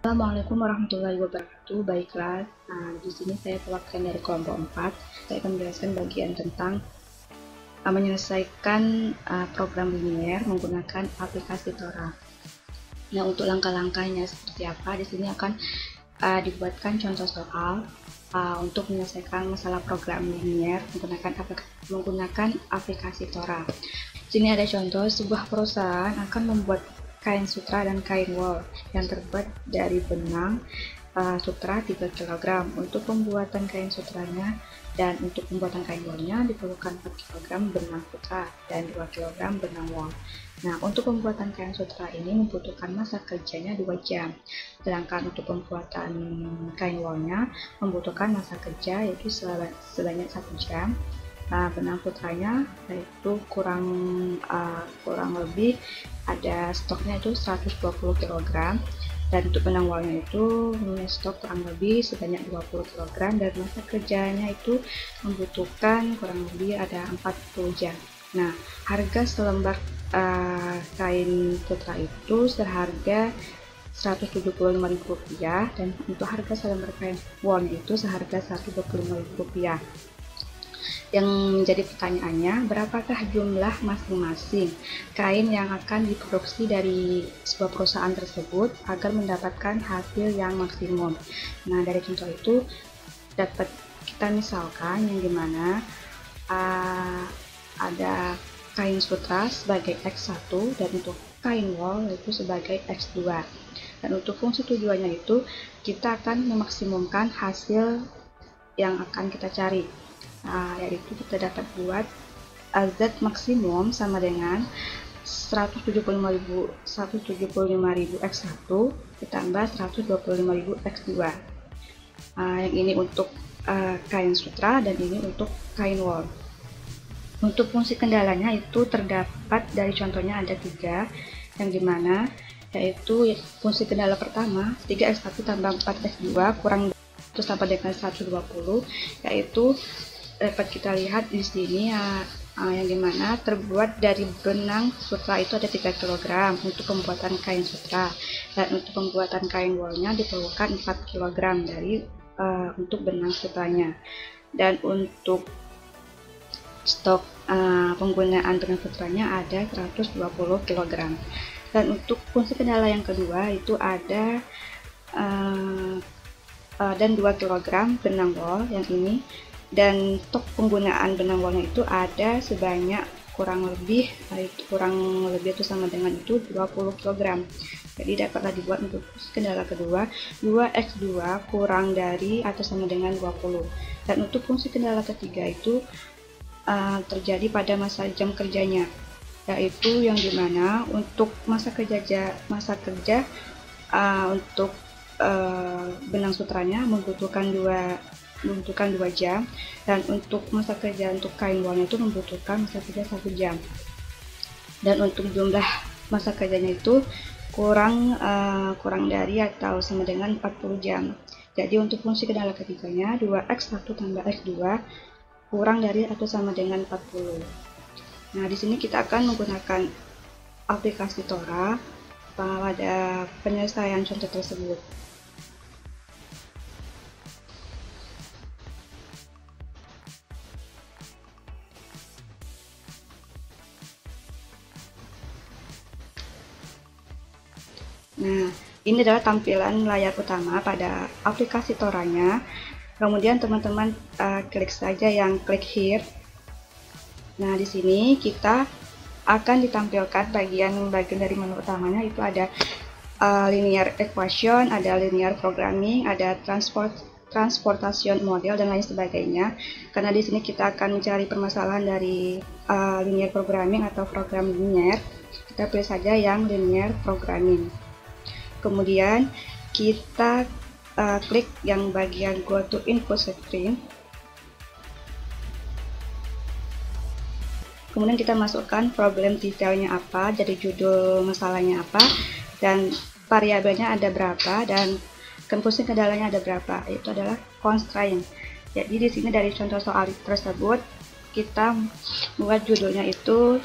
Assalamualaikum warahmatullahi wabarakatuh. Baiklah, di sini saya perwakilan dari kelompok 4. Saya akan menjelaskan bagian tentang menyelesaikan program linier menggunakan aplikasi Tora. Nah, untuk langkah-langkahnya seperti apa? Di sini akan dibuatkan contoh soal untuk menyelesaikan masalah program linier menggunakan aplikasi Tora. Di sini ada contoh, sebuah perusahaan akan membuat kain sutra dan kain wol yang terbuat dari benang sutra 3 kg. Untuk pembuatan kain sutranya dan untuk pembuatan kain wolnya diperlukan 4 kg benang sutra dan 2 kg benang wol. Nah, untuk pembuatan kain sutra ini membutuhkan masa kerjanya 2 jam. Sedangkan untuk pembuatan kain wolnya membutuhkan masa kerja yaitu sebanyak 1 jam. Benang sutranya yaitu kurang lebih ada stoknya itu 120 kg, dan untuk benang wolnya itu punya stok kurang lebih sebanyak 20 kg, dan masa kerjanya itu membutuhkan kurang lebih ada 40 jam. Nah, harga selembar kain sutra itu seharga Rp175.000, dan untuk harga selembar kain wol itu seharga Rp125.000. Yang menjadi pertanyaannya, berapakah jumlah masing-masing kain yang akan diproduksi dari sebuah perusahaan tersebut agar mendapatkan hasil yang maksimum? Nah, dari contoh itu dapat kita misalkan yang dimana ada kain sutra sebagai X1 dan untuk kain wol itu sebagai X2. Dan untuk fungsi tujuannya itu kita akan memaksimumkan hasil yang akan kita cari. Yaitu kita dapat buat Z maksimum sama dengan 175.000 X1 ditambah 125.000 X2. Yang ini untuk kain sutra dan ini untuk kain wol. Untuk fungsi kendalanya itu terdapat dari contohnya ada 3, yang dimana yaitu fungsi kendala pertama 3x1 tambah 4x2 kurang itu sama dengan 120, yaitu dapat kita lihat di sini yang dimana terbuat dari benang sutra itu ada 3 kg untuk pembuatan kain sutra, dan untuk pembuatan kain wolnya diperlukan 4 kg dari untuk benang sutranya. Dan untuk stok penggunaan benang sutranya ada 120 kg. Dan untuk fungsi kendala yang kedua itu ada dan 2 kg benang wol yang ini, dan stok penggunaan benang wolnya itu ada sebanyak kurang lebih itu sama dengan itu 20 kg. Jadi dapatlah dibuat untuk kendala kedua 2x2 kurang dari atau sama dengan 20. Dan untuk fungsi kendala ketiga itu terjadi pada masa jam kerjanya, yaitu yang dimana untuk masa kerja untuk benang sutranya membutuhkan 2 jam, dan untuk masa kerja untuk kain wolnya itu membutuhkan masa kerja 1 jam. Dan untuk jumlah masa kerjanya itu kurang dari atau sama dengan 40 jam. Jadi untuk fungsi kendala ketiganya 2x1 tambah x2 kurang dari atau sama dengan 40. Nah, di sini kita akan menggunakan aplikasi Tora pada penyelesaian contoh tersebut. Nah, ini adalah tampilan layar utama pada aplikasi Toranya. Kemudian teman-teman klik saja yang klik here. Nah, di sini kita akan ditampilkan bagian dari menu utamanya, itu ada linear equation, ada linear programming, ada transportation model, dan lain sebagainya. Karena di sini kita akan mencari permasalahan dari linear programming atau program linear, kita pilih saja yang linear programming. Kemudian kita klik yang bagian go to input screen. Kemudian kita masukkan problem detailnya apa, jadi judul masalahnya apa, dan variabelnya ada berapa, dan fungsi kendalanya ada berapa. Itu adalah constraint. Jadi di sini dari contoh soal tersebut kita buat judulnya itu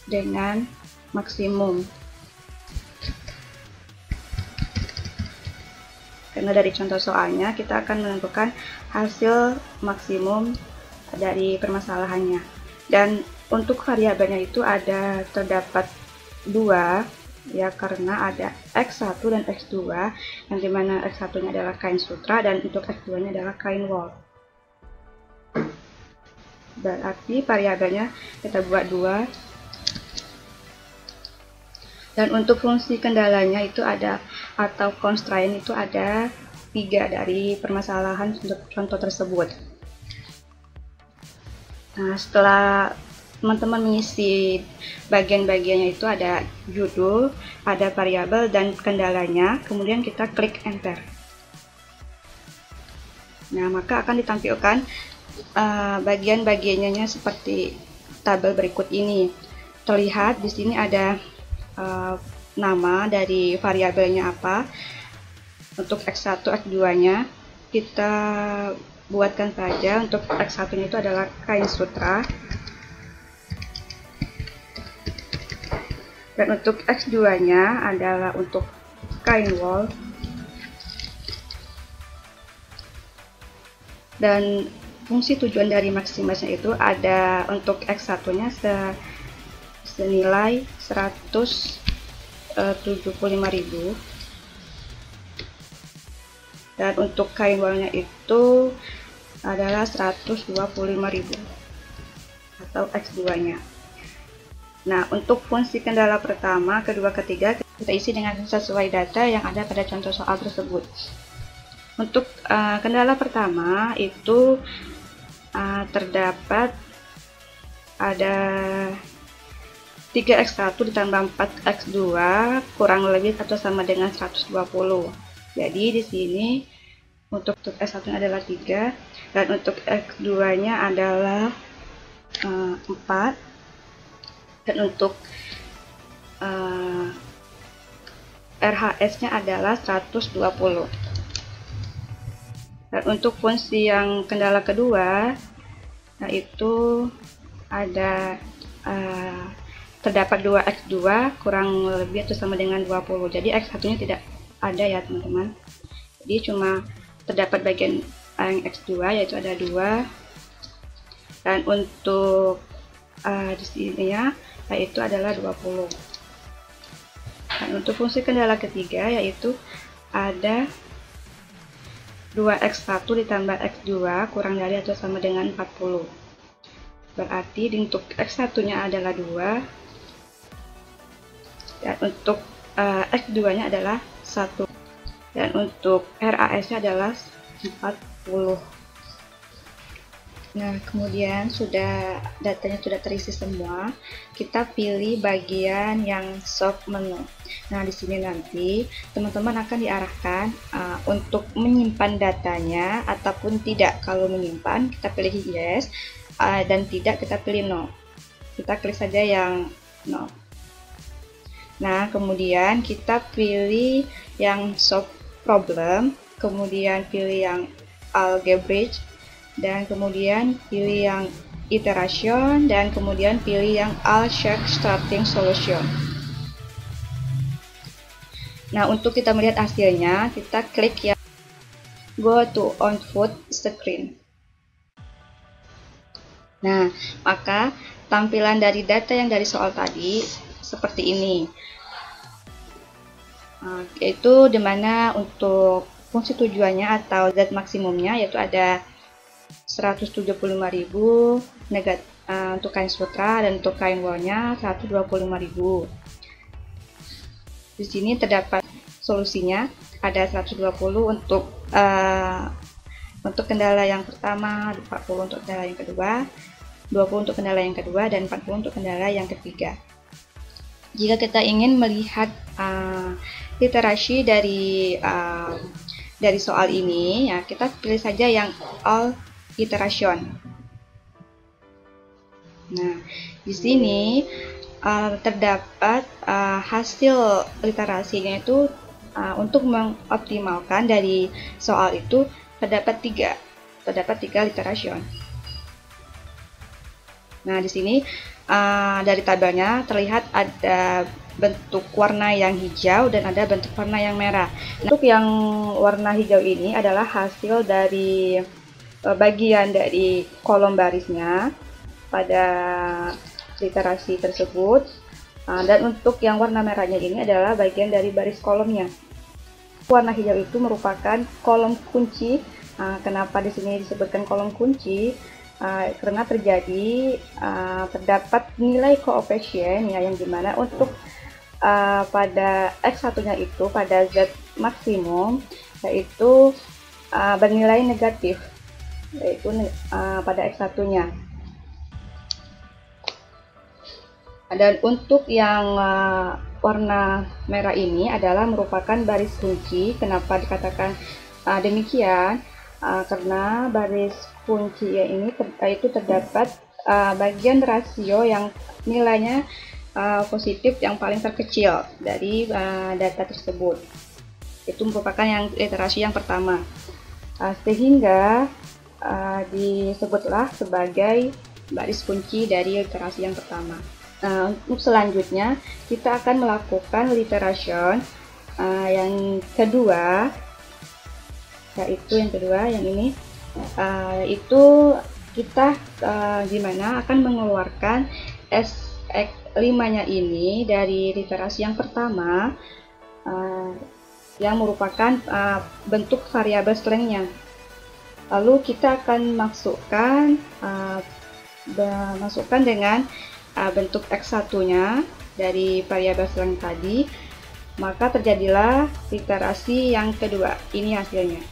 dengan maksimum. Karena dari contoh soalnya kita akan menentukan hasil maksimum dari permasalahannya. Dan untuk variabelnya itu terdapat dua, ya, karena ada X1 dan X2, yang dimana X1-nya adalah kain sutra dan untuk X2-nya adalah kain wol. Berarti variabelnya kita buat dua. Dan untuk fungsi kendalanya itu atau constraint itu ada 3 dari permasalahan untuk contoh tersebut. Nah, setelah teman-teman mengisi bagian-bagiannya itu ada judul, ada variabel dan kendalanya, kemudian kita klik enter. Nah, maka akan ditampilkan bagian-bagiannya seperti tabel berikut ini. Terlihat di sini ada nama dari variabelnya apa. Untuk X1, X2-nya kita buatkan saja. Untuk X1-nya itu adalah kain sutra. Dan untuk X2-nya adalah untuk kain wol. Dan fungsi tujuan dari maximize-nya itu ada untuk X1-nya senilai 175.000, dan untuk kain wolnya itu adalah 125.000 atau X2-nya. Nah, untuk fungsi kendala pertama, kedua, ketiga kita isi dengan sesuai data yang ada pada contoh soal tersebut. Untuk kendala pertama itu terdapat ada 3x1 ditambah 4x2 kurang lebih atau sama dengan 120. Jadi di sini untuk x1 adalah 3 dan untuk x2-nya adalah 4, dan untuk RHS-nya adalah 120. Dan untuk fungsi yang kendala kedua, yaitu ada terdapat 2x2 kurang lebih atau sama dengan 20. Jadi x1-nya tidak ada, ya teman-teman. Jadi cuma terdapat bagian yang x2, yaitu ada 2. Dan untuk di sini yaitu adalah 20. Dan untuk fungsi kendala ketiga yaitu ada 2x1 ditambah x2 kurang dari atau sama dengan 40. Berarti untuk x1-nya adalah 2 dan untuk x2-nya adalah 1, dan untuk RAS-nya adalah 40. Nah, kemudian datanya sudah terisi semua, kita pilih bagian yang solve menu. Nah, di sini nanti teman-teman akan diarahkan untuk menyimpan datanya ataupun tidak. Kalau menyimpan, kita pilih yes, dan tidak kita pilih no. Kita klik saja yang no. Nah, kemudian kita pilih yang solve problem, kemudian pilih yang algebraic, dan kemudian pilih yang iteration, dan kemudian pilih yang all-check starting solution. Nah, untuk kita melihat hasilnya, kita klik yang go to output screen. Nah, maka tampilan dari data yang dari soal tadi seperti ini. Yaitu dimana untuk fungsi tujuannya atau zat maksimumnya yaitu ada 175.000 untuk kain sutra, dan untuk kain wolnya 125.000. Di sini terdapat solusinya ada 120 untuk kendala yang pertama, 40 untuk kendala yang kedua, 20 untuk kendala yang kedua, dan 40 untuk kendala yang ketiga. Jika kita ingin melihat literasi dari soal ini, ya kita pilih saja yang all iteration. Nah, di sini terdapat hasil literasinya itu untuk mengoptimalkan dari soal itu terdapat tiga literation. Nah, di sini dari tabelnya terlihat ada bentuk warna yang hijau dan ada bentuk warna yang merah. Untuk yang warna hijau ini adalah hasil dari bagian dari kolom barisnya pada literasi tersebut. Dan untuk yang warna merahnya ini adalah bagian dari baris kolomnya. Warna hijau itu merupakan kolom kunci. Kenapa di sini disebutkan kolom kunci? Karena terdapat nilai koefisien ya, yang dimana untuk pada X1-nya itu, pada Z maksimum, yaitu bernilai negatif, yaitu pada X1-nya. Dan untuk yang warna merah ini adalah merupakan baris kunci. Kenapa dikatakan demikian? Karena baris kunci ini itu terdapat bagian rasio yang nilainya positif yang paling terkecil dari data tersebut. Itu merupakan yang literasi yang pertama, sehingga disebutlah sebagai baris kunci dari literasi yang pertama. Untuk selanjutnya kita akan melakukan literation yang kedua, yaitu yang ini, itu kita gimana akan mengeluarkan SX5-nya ini dari literasi yang pertama, yang merupakan bentuk variabel strength-nya. Lalu kita akan masukkan dengan bentuk X1-nya dari variabel strength tadi, maka terjadilah literasi yang kedua. Ini hasilnya.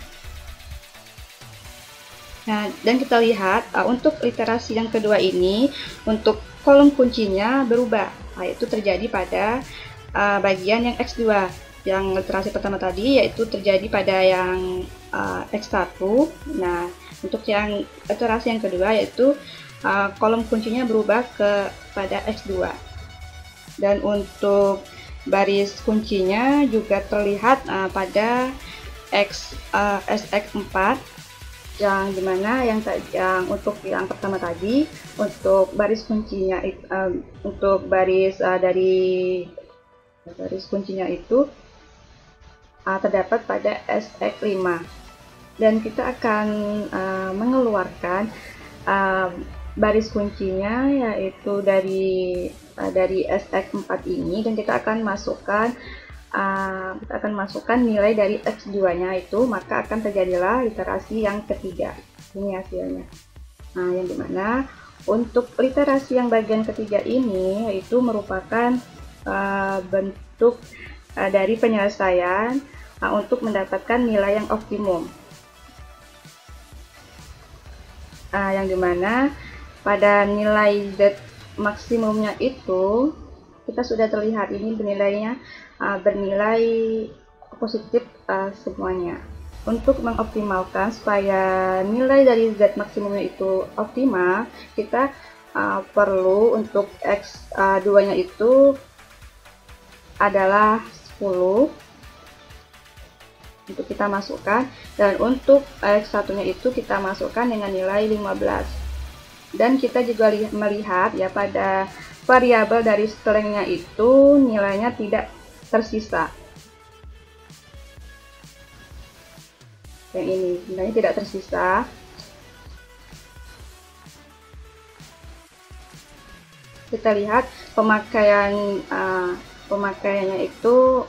Nah, dan kita lihat untuk literasi yang kedua ini, untuk kolom kuncinya berubah, yaitu terjadi pada bagian yang X2. Yang literasi pertama tadi yaitu terjadi pada yang X1. Nah, untuk yang literasi yang kedua yaitu kolom kuncinya berubah pada X2. Dan untuk baris kuncinya juga terlihat pada SX4, yang dimana yang untuk yang pertama tadi, untuk baris kuncinya untuk baris dari baris kuncinya itu terdapat pada SX5. Dan kita akan mengeluarkan baris kuncinya yaitu dari SX4 ini, dan kita akan masukkan nilai dari X2-nya itu, maka akan terjadilah literasi yang ketiga. Ini hasilnya. Nah, yang dimana untuk literasi yang bagian ketiga ini yaitu merupakan bentuk dari penyelesaian untuk mendapatkan nilai yang optimum. Yang dimana pada nilai Z maksimumnya itu kita sudah terlihat ini bernilai positif semuanya. Untuk mengoptimalkan supaya nilai dari Z maksimumnya itu optimal, kita perlu untuk X2-nya itu adalah 10 untuk kita masukkan, dan untuk X1-nya itu kita masukkan dengan nilai 15. Dan kita juga melihat ya pada variabel dari strength-nya itu nilainya tidak tersisa. Yang ini nilainya tidak tersisa. Kita lihat pemakaiannya itu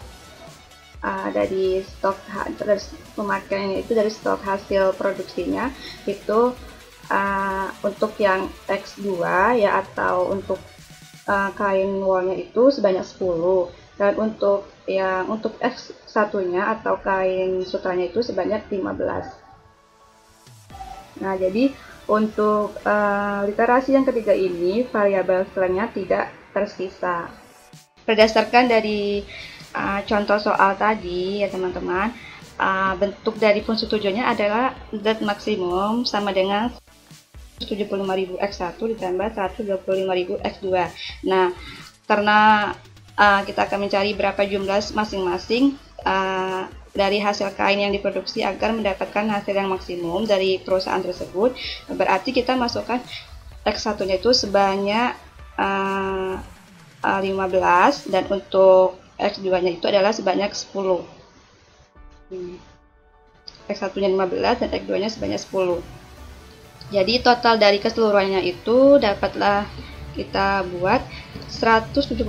dari stok hasil produksinya itu untuk yang X2 ya, atau untuk kain wol-nya itu sebanyak 10, dan untuk X1-nya atau kain sutranya itu sebanyak 15. Nah, jadi untuk literasi yang ketiga ini variabel strength-nya tidak tersisa. Berdasarkan dari contoh soal tadi ya teman-teman, bentuk dari fungsi tujuannya adalah Z maksimum sama dengan 75.000 X1 ditambah 125.000 X2. Nah, karena kita akan mencari berapa jumlah masing-masing dari hasil kain yang diproduksi agar mendapatkan hasil yang maksimum dari perusahaan tersebut, berarti kita masukkan X1-nya itu sebanyak 15, dan untuk X2-nya itu adalah sebanyak 10. X1-nya 15 dan X2-nya sebanyak 10. Jadi total dari keseluruhannya itu dapatlah kita buat 175.000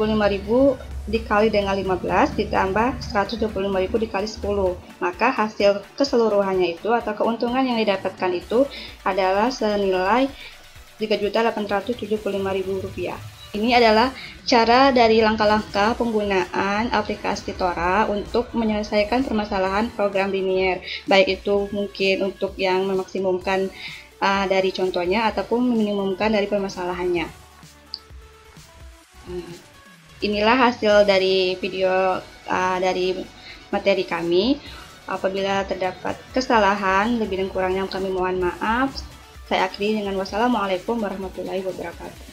dikali dengan 15 ditambah 125.000 dikali 10. Maka hasil keseluruhannya itu atau keuntungan yang didapatkan itu adalah senilai Rp3.875.000. Ini adalah cara dari langkah-langkah penggunaan aplikasi Tora untuk menyelesaikan permasalahan program linier, baik itu mungkin untuk yang memaksimumkan dari contohnya ataupun meminimumkan dari permasalahannya. Inilah hasil dari video dari materi kami. Apabila terdapat kesalahan, lebih dan kurangnya kami mohon maaf. Saya akhiri dengan wassalamualaikum warahmatullahi wabarakatuh.